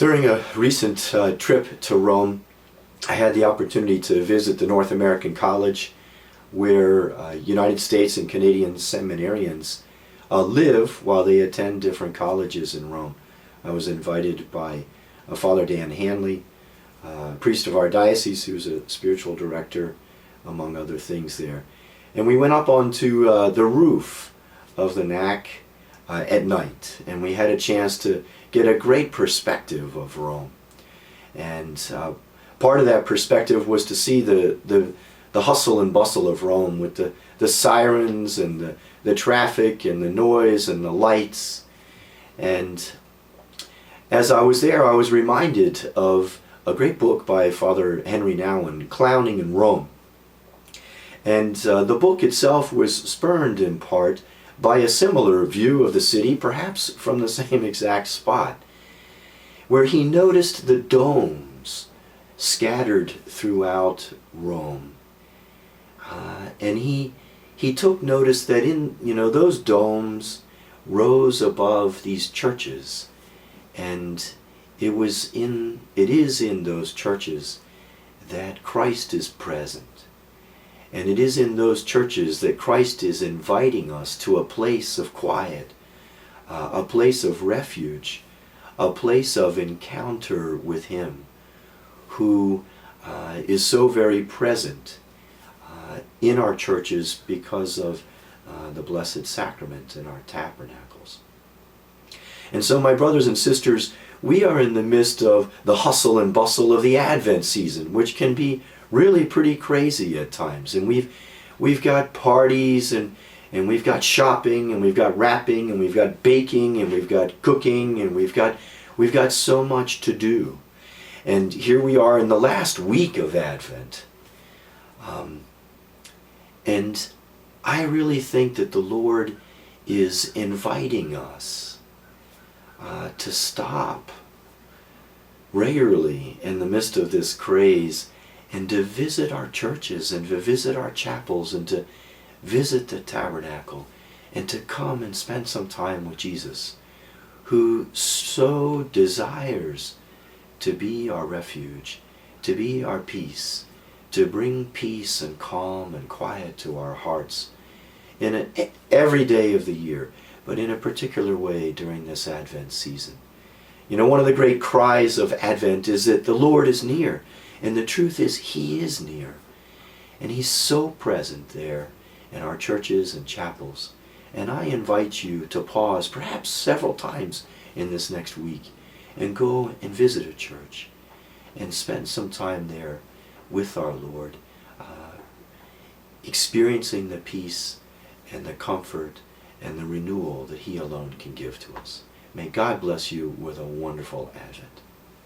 During a recent trip to Rome, I had the opportunity to visit the North American College where United States and Canadian seminarians live while they attend different colleges in Rome. I was invited by Father Dan Hanley, priest of our diocese, who's a spiritual director, among other things there. And we went up onto the roof of the NAC at night, and we had a chance to get a great perspective of Rome. And part of that perspective was to see the hustle and bustle of Rome with the sirens and the traffic and the noise and the lights. And as I was there, I was reminded of a great book by Father Henry Nouwen, Clowning in Rome. And the book itself was spurned in part by a similar view of the city, perhaps from the same exact spot, where he noticed the domes scattered throughout Rome. And he took notice that in those domes rose above these churches, and it is in those churches that Christ is present. And it is in those churches that Christ is inviting us to a place of quiet, a place of refuge, a place of encounter with Him, who is so very present in our churches because of the Blessed Sacrament in our tabernacles. And so, my brothers and sisters, we are in the midst of the hustle and bustle of the Advent season, which can be really pretty crazy at times. And we've got parties, and we've got shopping, and we've got wrapping, and we've got baking, and we've got cooking, and we've got so much to do. And here we are in the last week of Advent. And I really think that the Lord is inviting us to stop regularly in the midst of this craze and to visit our churches and to visit our chapels and to visit the tabernacle and to come and spend some time with Jesus, who so desires to be our refuge, to be our peace, to bring peace and calm and quiet to our hearts every day of the year, but in a particular way during this Advent season. One of the great cries of Advent is that the Lord is near. And the truth is, He is near. And He's so present there in our churches and chapels. And I invite you to pause, perhaps several times in this next week, and go and visit a church and spend some time there with our Lord, experiencing the peace and the comfort and the renewal that He alone can give to us. May God bless you with a wonderful Advent.